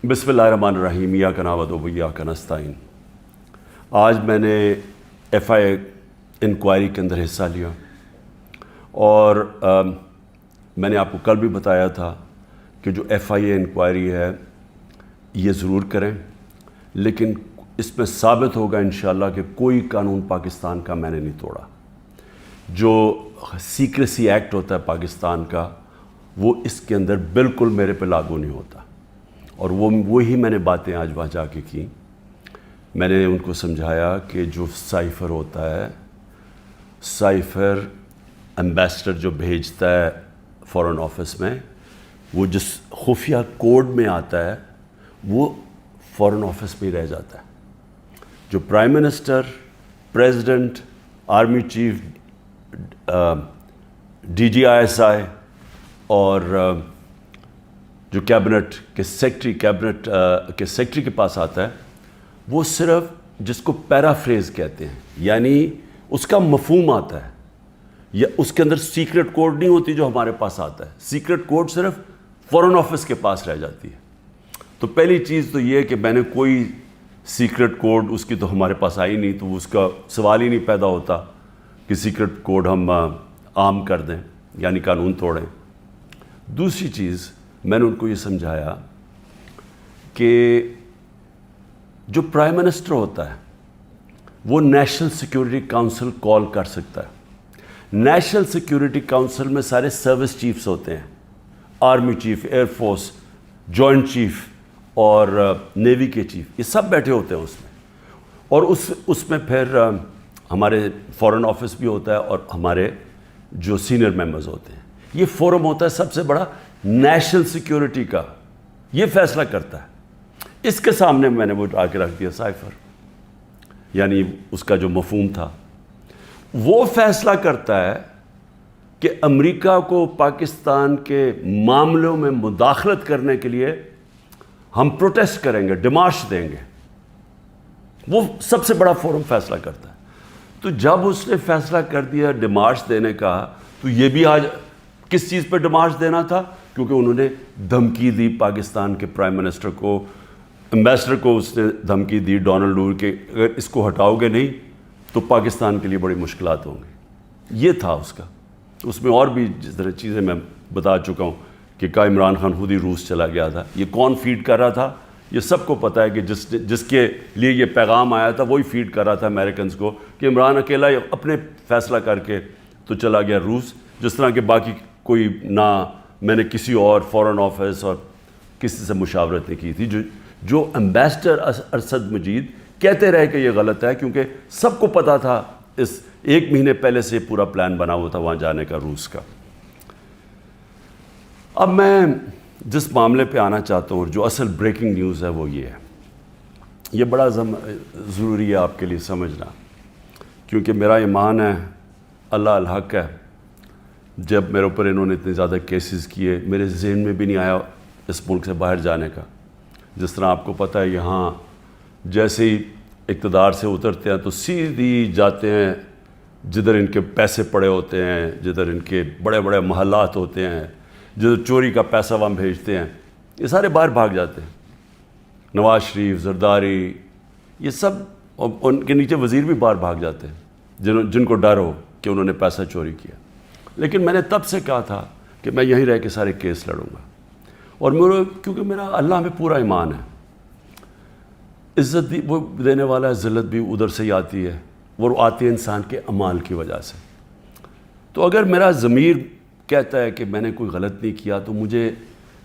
بسم اللہ الرحمن الرحیم ایاک نعبد و ایاک نستعین۔ آج میں نے ایف آئی انکوائری کے اندر حصہ لیا اور میں نے آپ کو کل بھی بتایا تھا کہ جو ایف آئی انکوائری ہے یہ ضرور کریں، لیکن اس میں ثابت ہوگا انشاءاللہ کہ کوئی قانون پاکستان کا میں نے نہیں توڑا۔ جو سیکریسی ایکٹ ہوتا ہے پاکستان کا وہ اس کے اندر بالکل میرے پہ لاگو نہیں ہوتا، اور وہی میں نے باتیں آج وہاں جا کے کی۔ میں نے ان کو سمجھایا کہ جو سائفر ہوتا ہے، سائفر ایمبیسڈر جو بھیجتا ہے فارن آفس میں، وہ جس خفیہ کوڈ میں آتا ہے وہ فارن آفس میں ہی رہ جاتا ہے۔ جو prime minister, president, army chief, D G I S I اور جو کیبنٹ کے سیکٹری کے پاس آتا ہے، وہ صرف جس کو پیرافریز کہتے ہیں، یعنی اس کا مفہوم آتا ہے، یا اس کے اندر سیکرٹ کوڈ نہیں ہوتی جو ہمارے پاس آتا ہے۔ سیکرٹ کوڈ صرف فارن آفس کے پاس رہ جاتی ہے۔ تو پہلی چیز تو یہ کہ میں نے کوئی سیکرٹ کوڈ اس کی تو ہمارے پاس آئی نہیں، تو اس کا سوال ہی نہیں پیدا ہوتا کہ سیکرٹ کوڈ ہم عام کر دیں یعنی قانون توڑیں۔ دوسری چیز میں نے ان کو یہ سمجھایا کہ جو پرائم منسٹر ہوتا ہے وہ نیشنل سیکیورٹی کونسل کال کر سکتا ہے۔ نیشنل سیکیورٹی کونسل میں سارے سروس چیفز ہوتے ہیں، army chief, air force, joint chief اور نیوی کے چیف، یہ سب بیٹھے ہوتے ہیں اس میں، اور اس میں پھر ہمارے فارن آفس بھی ہوتا ہے اور ہمارے جو سینئر ممبرز ہوتے ہیں۔ یہ فورم ہوتا ہے سب سے بڑا نیشنل سیکیورٹی کا، یہ فیصلہ کرتا ہے۔ اس کے سامنے میں نے وہ آ کے رکھ دیا سائفر، یعنی اس کا جو مفہوم تھا، وہ فیصلہ کرتا ہے کہ امریکہ کو پاکستان کے معاملوں میں مداخلت کرنے کے لیے ہم پروٹیسٹ کریں گے، ڈیمارش دیں گے۔ وہ سب سے بڑا فورم فیصلہ کرتا ہے۔ تو جب اس نے فیصلہ کر دیا ڈیمارش دینے کا، تو یہ بھی آج کس چیز پہ ڈیمارش دینا تھا؟ کیونکہ انہوں نے دھمکی دی پاکستان کے پرائم منسٹر کو، ایمبیسڈر کو اس نے دھمکی دی ڈونلڈ ٹرمپ کہ اگر اس کو ہٹاؤ گے نہیں تو پاکستان کے لیے بڑی مشکلات ہوں گی۔ یہ تھا اس کا۔ اس میں اور بھی جس طرح چیزیں میں بتا چکا ہوں کہ کہا عمران خان خود ہی روس چلا گیا تھا، یہ کون فیڈ کر رہا تھا یہ سب کو پتہ ہے کہ جس کے لیے یہ پیغام آیا تھا وہی فیڈ کر رہا تھا امریکنز کو کہ عمران اکیلا اپنے فیصلہ کر کے تو چلا گیا روس، جس طرح کہ باقی کوئی نہ میں نے کسی اور فارن آفس اور کسی سے مشاورت نہیں کی تھی۔ جو ایمبیسڈر ارشد مجید کہتے رہے کہ یہ غلط ہے، کیونکہ سب کو پتہ تھا، اس 1 مہینے پہلے سے پورا پلان بنا ہوا تھا وہاں جانے کا، روس کا۔ اب میں جس معاملے پہ آنا چاہتا ہوں اور جو اصل بریکنگ نیوز ہے وہ یہ ہے، یہ بڑا ضروری ہے آپ کے لیے سمجھنا، کیونکہ میرا ایمان ہے اللہ الحق ہے۔ جب میرے اوپر انہوں نے اتنے زیادہ کیسز کیے، میرے ذہن میں بھی نہیں آیا اس ملک سے باہر جانے کا۔ جس طرح آپ کو پتہ ہے یہاں جیسے ہی اقتدار سے اترتے ہیں تو سیدھی جاتے ہیں جدھر ان کے پیسے پڑے ہوتے ہیں، جدھر ان کے بڑے بڑے محلات ہوتے ہیں، جدھر چوری کا پیسہ وہاں بھیجتے ہیں، یہ سارے باہر بھاگ جاتے ہیں۔ نواز شریف، زرداری، یہ سب، ان کے نیچے وزیر بھی باہر بھاگ جاتے ہیں جن کو ڈر ہو کہ انہوں نے پیسہ چوری کیا۔ لیکن میں نے تب سے کہا تھا کہ میں یہیں رہ کے سارے کیس لڑوں گا، اور کیونکہ میرا اللہ میں پورا ایمان ہے، عزت بھی وہ دینے والا ہے، ذلت بھی ادھر سے ہی آتی ہے، وہ آتی ہے انسان کے اعمال کی وجہ سے۔ تو اگر میرا ضمیر کہتا ہے کہ میں نے کوئی غلط نہیں کیا تو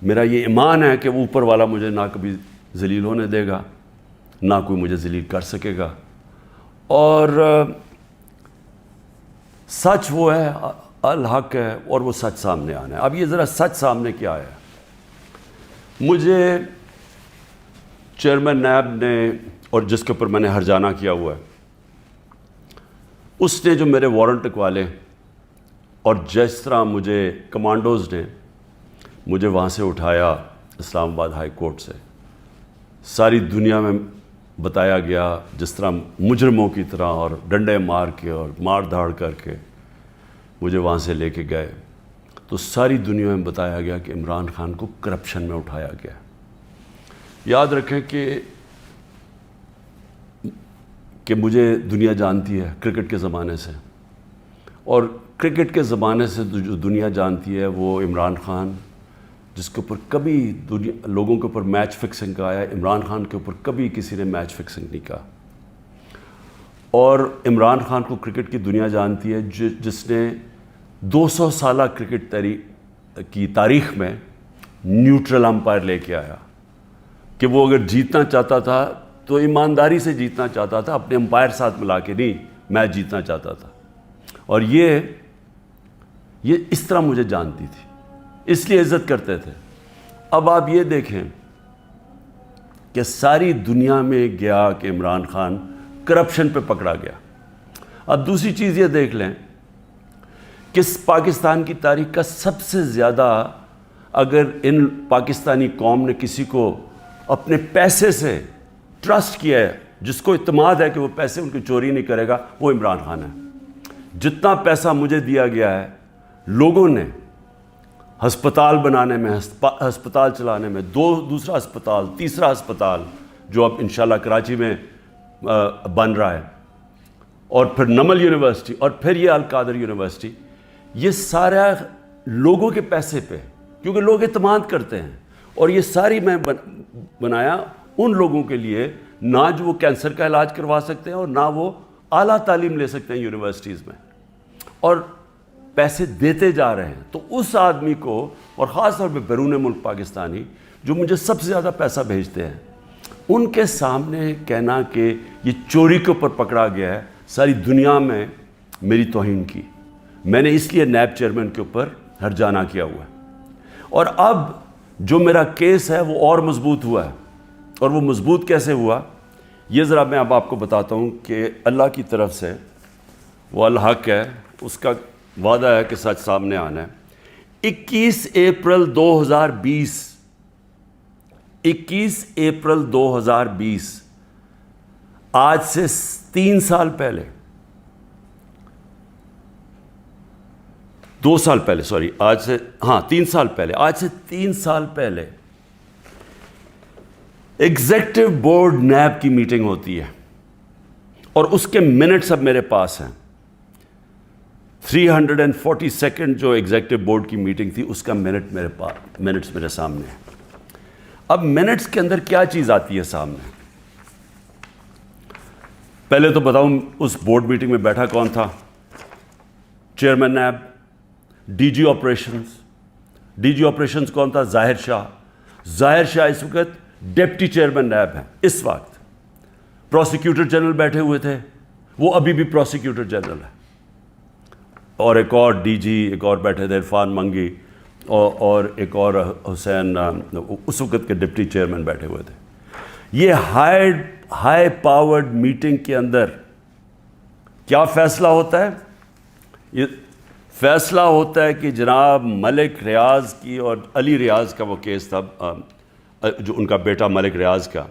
میرا یہ ایمان ہے کہ اوپر والا مجھے نہ کبھی ذلیل ہونے دے گا، نہ کوئی مجھے ذلیل کر سکے گا، اور سچ وہ ہے، الحق ہے، اور وہ سچ سامنے آنا ہے۔ اب یہ ذرا سچ سامنے کیا ہے؟ مجھے چیئرمین نیب نے، اور جس کے اوپر میں نے ہرجانہ کیا ہوا ہے، اس نے جو میرے وارنٹ لکھوالے، اور جس طرح مجھے کمانڈوز نے مجھے وہاں سے اٹھایا اسلام آباد ہائی کورٹ سے، ساری دنیا میں بتایا گیا جس طرح مجرموں کی طرح، اور ڈنڈے مار کے اور مار دھاڑ کر کے مجھے وہاں سے لے کے گئے، تو ساری دنیا میں بتایا گیا کہ عمران خان کو کرپشن میں اٹھایا گیا۔ یاد رکھیں کہ مجھے دنیا جانتی ہے کرکٹ کے زمانے سے، اور کرکٹ کے زمانے سے جو دنیا جانتی ہے وہ عمران خان، جس کے اوپر کبھی لوگوں کے اوپر میچ فکسنگ کا آیا، عمران خان کے اوپر کبھی کسی نے میچ فکسنگ نہیں کہا. اور عمران خان کو کرکٹ کی دنیا جانتی ہے جس نے 200 سالہ کرکٹ کی تاریخ میں نیوٹرل امپائر لے کے آیا، کہ وہ اگر جیتنا چاہتا تھا تو ایمانداری سے جیتنا چاہتا تھا، اپنے امپائر ساتھ ملا کے نہیں میچ جیتنا چاہتا تھا. اور یہ اس طرح مجھے جانتی تھی، اس لیے عزت کرتے تھے. اب آپ یہ دیکھیں کہ ساری دنیا میں گیا کہ عمران خان کرپشن پہ پکڑا گیا. اب دوسری چیز یہ دیکھ لیں کہ پاکستان کی تاریخ کا سب سے زیادہ اگر ان پاکستانی قوم نے کسی کو اپنے پیسے سے ٹرسٹ کیا ہے، جس کو اعتماد ہے کہ وہ پیسے ان کی چوری نہیں کرے گا، وہ عمران خان ہے. جتنا پیسہ مجھے دیا گیا ہے لوگوں نے ہسپتال بنانے میں، ہسپتال چلانے میں، دوسرا ہسپتال، تیسرا ہسپتال جو اب انشاءاللہ کراچی میں بن رہا ہے، اور پھر نمل یونیورسٹی، اور پھر یہ القادر یونیورسٹی، یہ سارا لوگوں کے پیسے پہ، کیونکہ لوگ اعتماد کرتے ہیں. اور یہ ساری میں بنایا ان لوگوں کے لیے نہ جو وہ کینسر کا علاج کروا سکتے ہیں اور نہ وہ اعلیٰ تعلیم لے سکتے ہیں یونیورسٹیز میں، اور پیسے دیتے جا رہے ہیں. تو اس آدمی کو، اور خاص طور پہ بیرون ملک پاکستانی جو مجھے سب سے زیادہ پیسہ بھیجتے ہیں، ان کے سامنے کہنا کہ یہ چوری کے اوپر پکڑا گیا ہے، ساری دنیا میں میری توہین کی. میں نے اس لیے نیب چیئرمین کے اوپر ہرجانہ کیا ہوا ہے. اور اب جو میرا کیس ہے وہ اور مضبوط ہوا ہے. اور وہ مضبوط کیسے ہوا یہ ذرا میں اب آپ کو بتاتا ہوں کہ اللہ کی طرف سے وہ الحق ہے، اس کا وعدہ ہے کہ سچ سامنے آنا ہے. 21 اپریل 2020 آج سے 3 سال پہلے، 2 سال پہلے، سوری، آج سے 3 سال پہلے ایگزیکٹو بورڈ نیب کی میٹنگ ہوتی ہے، اور اس کے منٹس اب میرے پاس ہیں. 342 جو ایگزیکٹو بورڈ کی میٹنگ تھی، اس کا منٹس میرے سامنے ہیں. اب منٹس کے اندر کیا چیز آتی ہے سامنے؟ پہلے تو بتاؤں اس بورڈ میٹنگ میں بیٹھا کون تھا؟ Chairman NAB, D G operations کون تھا؟ ظاہر شاہ اس وقت ڈپٹی چیئرمین نیب ہیں. اس وقت پروسیکیوٹر جنرل بیٹھے ہوئے تھے، وہ ابھی بھی پروسیکیوٹر جنرل ہے. اور ایک اور ڈی جی، ایک اور بیٹھے تھے عرفان منگی، اور ایک اور حسین، اس وقت کے ڈپٹی چیئرمین بیٹھے ہوئے تھے. یہ ہائی پاورڈ میٹنگ کے اندر کیا فیصلہ ہوتا ہے؟ یہ فیصلہ ہوتا ہے کہ جناب ملک ریاض کی، اور علی ریاض کا وہ کیس تھا، جو ان کا بیٹا ملک ریاض کا،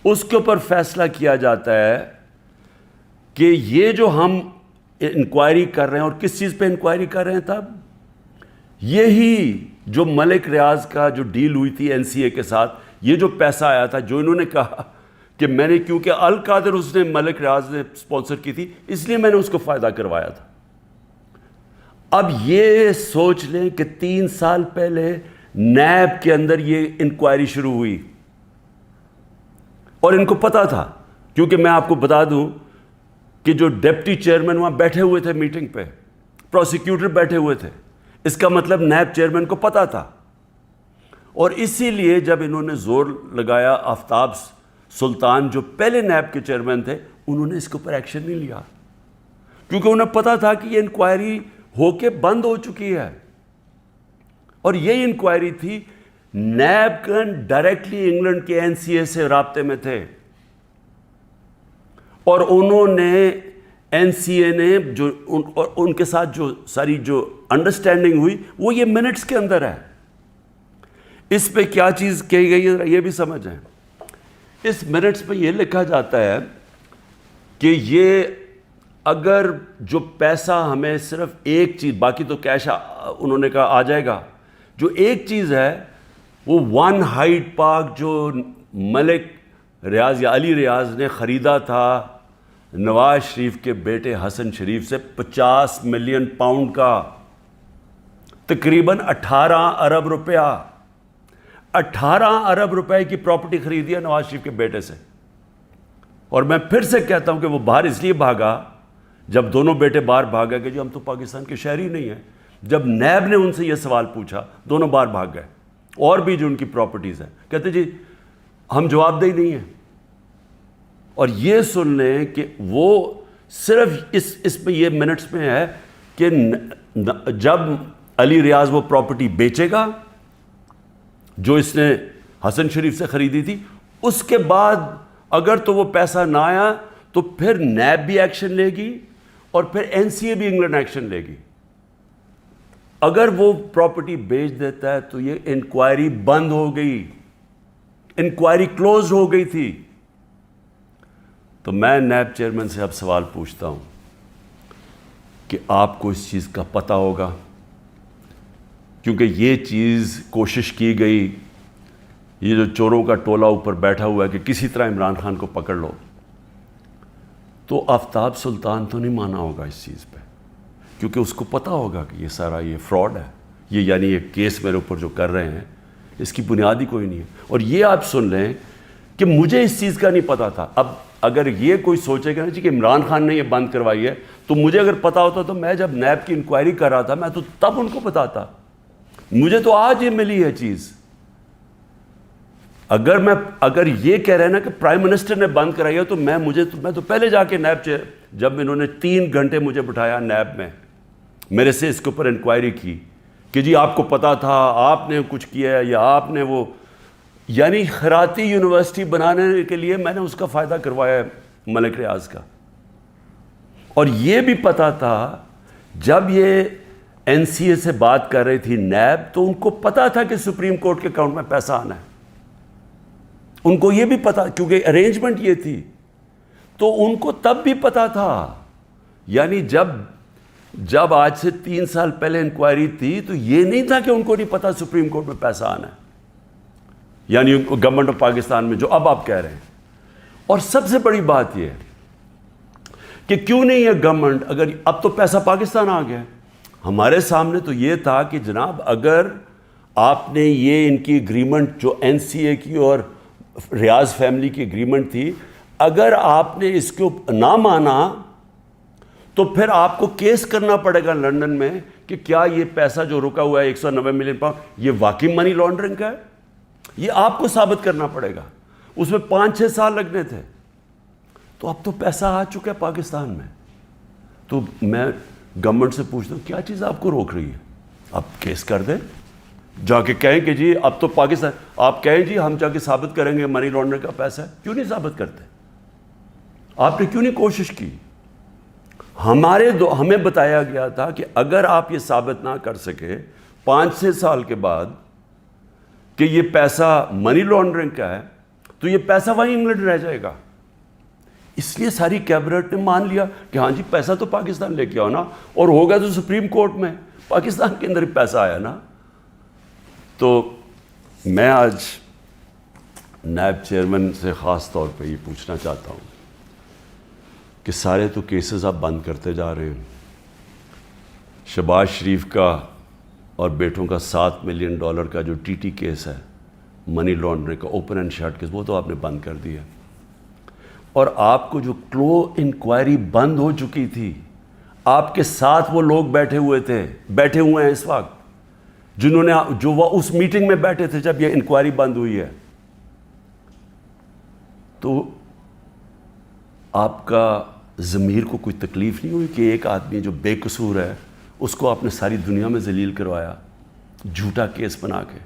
اس کے اوپر فیصلہ کیا جاتا ہے کہ یہ جو ہم انکوائری کر رہے ہیں، اور کس چیز پہ انکوائری کر رہے ہیں تب؟ یہی جو ملک ریاض کا جو ڈیل ہوئی تھی این سی اے کے ساتھ، یہ جو پیسہ آیا تھا، جو انہوں نے کہا کہ میں نے، کیونکہ القادر اس نے ملک ریاض نے سپانسر کی تھی، اس لیے میں نے اس کو فائدہ کروایا تھا. اب یہ سوچ لیں کہ 3 سال پہلے نیب کے اندر یہ انکوائری شروع ہوئی، اور ان کو پتا تھا، کیونکہ میں آپ کو بتا دوں کہ جو ڈپٹی چیئرمین وہاں بیٹھے ہوئے تھے میٹنگ پہ، پروسیکیوٹر بیٹھے ہوئے تھے، اس کا مطلب نیب چیئرمین کو پتا تھا. اور اسی لیے جب انہوں نے زور لگایا، آفتاب سلطان جو پہلے نیب کے چیئرمین تھے، انہوں نے اس کے اوپر ایکشن نہیں لیا، کیونکہ انہیں پتا تھا کہ یہ انکوائری ہو کے بند ہو چکی ہے. اور یہ انکوائری تھی، نیب کن ڈائریکٹلی انگلینڈ کے این سی اے سے رابطے میں تھے، اور انہوں نے این سی اے نے جو ان کے ساتھ جو ساری جو انڈرسٹینڈنگ ہوئی، وہ یہ منٹس کے اندر ہے. اس پہ کیا چیز کہی گئی ہے یہ بھی سمجھیں. اس منٹس پہ یہ لکھا جاتا ہے کہ یہ اگر جو پیسہ ہمیں صرف ایک چیز، باقی تو کیش انہوں نے کہا آ جائے گا، جو ایک چیز ہے وہ ون ہائٹ پارک جو ملک ریاض یا علی ریاض نے خریدا تھا نواز شریف کے بیٹے حسن شریف سے 50 ملین پاؤنڈ کا، تقریباً 18 ارب روپیہ، 18 ارب روپے کی پراپرٹی خریدی ہے نواز شریف کے بیٹے سے. اور میں پھر سے کہتا ہوں کہ وہ باہر اس لیے بھاگا، جب دونوں بیٹے باہر بھاگا کہ جی ہم تو پاکستان کے شہری نہیں ہیں. جب نیب نے ان سے یہ سوال پوچھا دونوں باہر بھاگ گئے. اور بھی جو ان کی پراپرٹیز ہیں کہتے جی ہم جواب دہی نہیں ہیں. اور یہ سن لیں کہ وہ صرف اس میں یہ منٹس میں ہے کہ جب علی ریاض وہ پراپرٹی بیچے گا جو اس نے حسن شریف سے خریدی تھی، اس کے بعد اگر تو وہ پیسہ نہ آیا تو پھر نیب بھی ایکشن لے گی اور پھر این سی اے بھی انگلینڈ ایکشن لے گی. اگر وہ پراپرٹی بیچ دیتا ہے تو یہ انکوائری بند ہو گئی، انکوائری کلوز ہو گئی تھی. تو میں نیب چیئرمین سے اب سوال پوچھتا ہوں کہ آپ کو اس چیز کا پتہ ہوگا، کیونکہ یہ چیز کوشش کی گئی، یہ جو چوروں کا ٹولہ اوپر بیٹھا ہوا ہے کہ کسی طرح عمران خان کو پکڑ لو، تو آفتاب سلطان تو نہیں مانا ہوگا اس چیز پہ، کیونکہ اس کو پتہ ہوگا کہ یہ سارا یہ فراڈ ہے، یہ یعنی یہ کیس میرے اوپر جو کر رہے ہیں اس کی بنیاد ہی کوئی نہیں ہے. اور یہ آپ سن لیں کہ مجھے اس چیز کا نہیں پتہ تھا. اب اگر یہ کوئی سوچے گا نا جی کہ عمران خان نے یہ بند کروائی ہے، تو مجھے اگر پتہ ہوتا تو میں جب نیب کی انکوائری کر رہا تھا میں تو تب ان کو بتاتا. مجھے تو آج یہ ملی ہے چیز. اگر یہ کہہ رہے ہیں نا کہ پرائم منسٹر نے بند کرائی ہے تو میں تو پہلے جا کے نیب جب انہوں نے 3 گھنٹے مجھے بٹھایا نیب میں، میرے سے اس کے اوپر انکوائری کی کہ جی آپ کو پتہ تھا، آپ نے کچھ کیا ہے یا آپ نے وہ، یعنی خیراتی یونیورسٹی بنانے کے لیے میں نے اس کا فائدہ کروایا ہے ملک ریاض کا. اور یہ بھی پتہ تھا جب یہ این سی اے سے بات کر رہی تھی نیب، تو ان کو پتہ تھا کہ سپریم کورٹ کے اکاؤنٹ میں پیسہ آنا ہے. ان کو یہ بھی پتہ، کیونکہ ارینجمنٹ یہ تھی، تو ان کو تب بھی پتہ تھا. یعنی جب آج سے 3 سال پہلے انکوائری تھی تو یہ نہیں تھا کہ ان کو نہیں پتہ سپریم کورٹ میں پیسہ آنا ہے، یعنی گورنمنٹ آف پاکستان میں جو اب آپ کہہ رہے ہیں. اور سب سے بڑی بات یہ ہے کہ کیوں نہیں ہے گورنمنٹ، اگر اب تو پیسہ پاکستان آ گیا. ہمارے سامنے تو یہ تھا کہ جناب اگر آپ نے یہ ان کی اگریمنٹ جو این سی اے کی اور ریاض فیملی کی اگریمنٹ تھی، اگر آپ نے اس کو نہ مانا تو پھر آپ کو کیس کرنا پڑے گا لندن میں کہ کیا یہ پیسہ جو رکا ہوا ہے 190 ملین پاؤنڈ یہ واقعی منی لانڈرنگ کا ہے. یہ آپ کو ثابت کرنا پڑے گا. اس میں 5-6 سال لگنے تھے. تو اب تو پیسہ آ چکا ہے پاکستان میں. تو میں گورنمنٹ سے پوچھتا ہوں کیا چیز آپ کو روک رہی ہے؟ آپ کیس کر دیں، جا کے کہیں کہ جی اب تو پاکستان، آپ کہیں جی ہم جا کے ثابت کریں گے منی لانڈرنگ کا پیسہ ہے. کیوں نہیں ثابت کرتے؟ آپ نے کیوں نہیں کوشش کی؟ ہمیں بتایا گیا تھا کہ اگر آپ یہ ثابت نہ کر سکے 5-6 سال کے بعد کہ یہ پیسہ منی لانڈرنگ کا ہے تو یہ پیسہ وہیں انگلینڈ رہ جائے گا. اس لیے ساری کیبنٹ نے مان لیا کہ ہاں جی پیسہ تو پاکستان لے کے آؤ نا، اور ہوگا تو سپریم کورٹ میں، پاکستان کے اندر ہی پیسہ آیا نا. تو میں آج نیب چیئرمین سے خاص طور پہ یہ پوچھنا چاہتا ہوں کہ سارے تو کیسز آپ بند کرتے جا رہے ہیں. شہباز شریف کا اور بیٹوں کا $7 ملین کا جو ٹی ٹی کیس ہے منی لانڈرنگ کا، اوپن اینڈ شٹ کیس، وہ تو آپ نے بند کر دیا. اور آپ کو جو کلو انکوائری بند ہو چکی تھی، آپ کے ساتھ وہ لوگ بیٹھے ہوئے ہیں اس وقت جنہوں نے جو وہ اس میٹنگ میں بیٹھے تھے جب یہ انکوائری بند ہوئی ہے. تو آپ کا ضمیر کو کوئی تکلیف نہیں ہوئی کہ ایک آدمی جو بے قصور ہے اس کو آپ نے ساری دنیا میں ذلیل کروایا جھوٹا کیس بنا کے،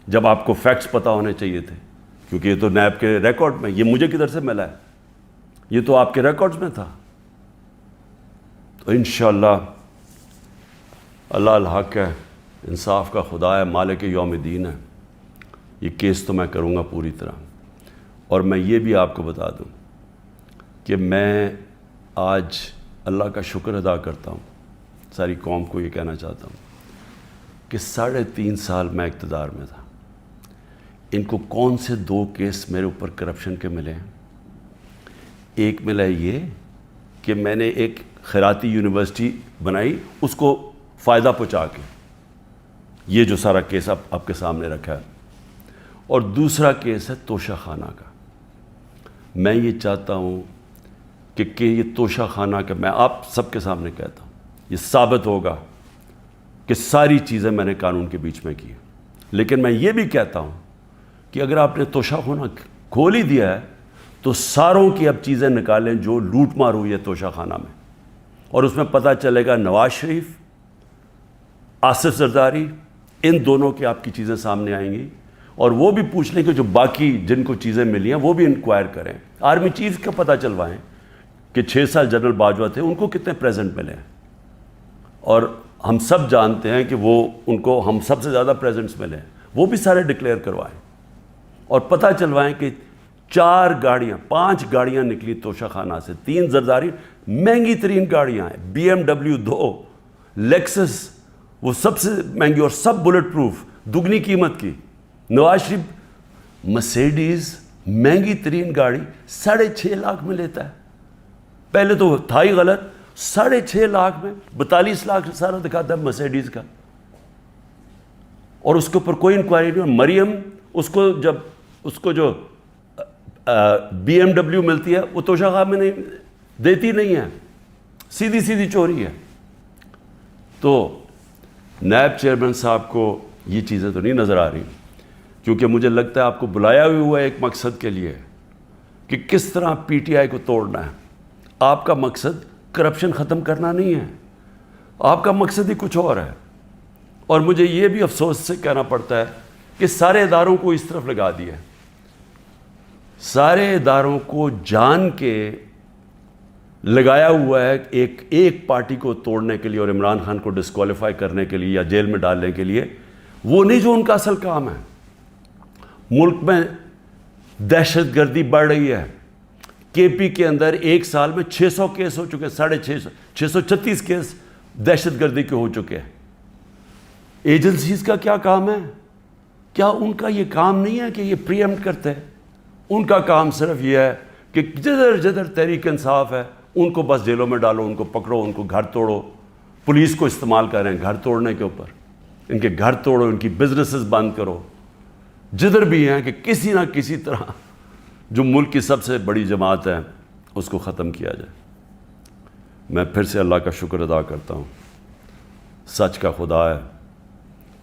جب آپ کو فیکٹس پتہ ہونے چاہیے تھے؟ کیونکہ یہ تو نیب کے ریکارڈ میں، یہ مجھے کدھر سے ملا ہے، یہ تو آپ کے ریکارڈز میں تھا. تو انشاءاللہ اللہ الحق ہے، انصاف کا خدا ہے، مالک یوم الدین ہے. یہ کیس تو میں کروں گا پوری طرح. اور میں یہ بھی آپ کو بتا دوں کہ میں آج اللہ کا شکر ادا کرتا ہوں، ساری قوم کو یہ کہنا چاہتا ہوں کہ 3.5 سال میں اقتدار میں تھا. ان کو کون سے 2 کیس میرے اوپر کرپشن کے ملے ہیں؟ ایک ملا یہ کہ میں نے ایک خیراتی یونیورسٹی بنائی اس کو فائدہ پہنچا کے، یہ جو سارا کیس آپ کے سامنے رکھا ہے، اور دوسرا کیس ہے توشہ خانہ کا۔ میں یہ چاہتا ہوں کہ یہ توشہ خانہ کا، میں آپ سب کے سامنے کہتا ہوں، یہ ثابت ہوگا کہ ساری چیزیں میں نے قانون کے بیچ میں کی، لیکن میں یہ بھی کہتا ہوں کہ اگر آپ نے توشہ خانہ کھول ہی دیا ہے تو ساروں کی اب چیزیں نکالیں جو لوٹ مار ہوئی ہے توشہ خانہ میں، اور اس میں پتہ چلے گا نواز شریف، آصف زرداری، ان دونوں کی آپ کی چیزیں سامنے آئیں گی، اور وہ بھی پوچھ لیں کہ جو باقی جن کو چیزیں ملی ہیں وہ بھی انکوائر کریں۔ آرمی چیف کا پتہ چلوائیں کہ 6 سال جنرل باجوہ تھے، ان کو کتنے پریزنٹ ملے ہیں، اور ہم سب جانتے ہیں کہ وہ ان کو ہم سب سے زیادہ پریزنٹس ملے ہیں، وہ بھی سارے ڈکلیئر کروائیں، اور پتہ چلوائیں کہ 5 گاڑیاں نکلی توشہ خانہ سے، 3 زرداری، مہنگی ترین گاڑیاں ہیں، BMW 2، لیکسس وہ سب سے مہنگی اور سب بلٹ پروف، دگنی قیمت کی۔ نواز شریف مرسیڈیز مہنگی ترین گاڑی 6.5 لاکھ میں لیتا ہے، پہلے تو تھا ہی غلط، 6.5 لاکھ میں 42 لاکھ سارا دکھاتا ہے مرسیڈیز کا، اور اس کے اوپر کوئی انکوائری نہیں۔ مریم اس کو جو BMW ملتی ہے وہ توشہ خانہ میں نہیں دیتی نہیں ہے، سیدھی چوری ہے۔ تو نائب چیئرمین صاحب کو یہ چیزیں تو نہیں نظر آ رہی، کیونکہ مجھے لگتا ہے آپ کو بلایا ہوا ہے ایک مقصد کے لیے کہ کس طرح PTI کو توڑنا ہے۔ آپ کا مقصد کرپشن ختم کرنا نہیں ہے، آپ کا مقصد ہی کچھ اور ہے۔ اور مجھے یہ بھی افسوس سے کہنا پڑتا ہے کہ سارے اداروں کو اس طرف لگا دیا ہے، سارے اداروں کو جان کے لگایا ہوا ہے ایک پارٹی کو توڑنے کے لیے اور عمران خان کو ڈسکوالیفائی کرنے کے لیے یا جیل میں ڈالنے کے لیے، وہ نہیں جو ان کا اصل کام ہے۔ ملک میں دہشت گردی بڑھ رہی ہے، KP کے اندر ایک سال میں 600 کیس ہو چکے، 636 کیس دہشت گردی کے ہو چکے ہیں۔ ایجنسیز کا کیا کام ہے؟ کیا ان کا یہ کام نہیں ہے کہ یہ پریمپٹ کرتے ہیں؟ ان کا کام صرف یہ ہے کہ جدھر تحریک انصاف ہے ان کو بس جیلوں میں ڈالو، ان کو پکڑو، ان کو گھر توڑو، پولیس کو استعمال کریں گھر توڑنے کے اوپر، ان کے گھر توڑو، ان کی بزنسز بند کرو، جدھر بھی ہیں کہ کسی نہ کسی طرح جو ملک کی سب سے بڑی جماعت ہے اس کو ختم کیا جائے۔ میں پھر سے اللہ کا شکر ادا کرتا ہوں، سچ کا خدا ہے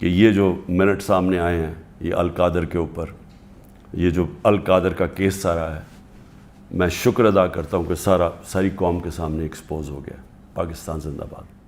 کہ یہ جو منٹ سامنے آئے ہیں یہ القادر کے اوپر، یہ جو القادر کا کیس سارا ہے، میں شکر ادا کرتا ہوں کہ ساری قوم کے سامنے ایکسپوز ہو گیا۔ پاکستان زندہ باد۔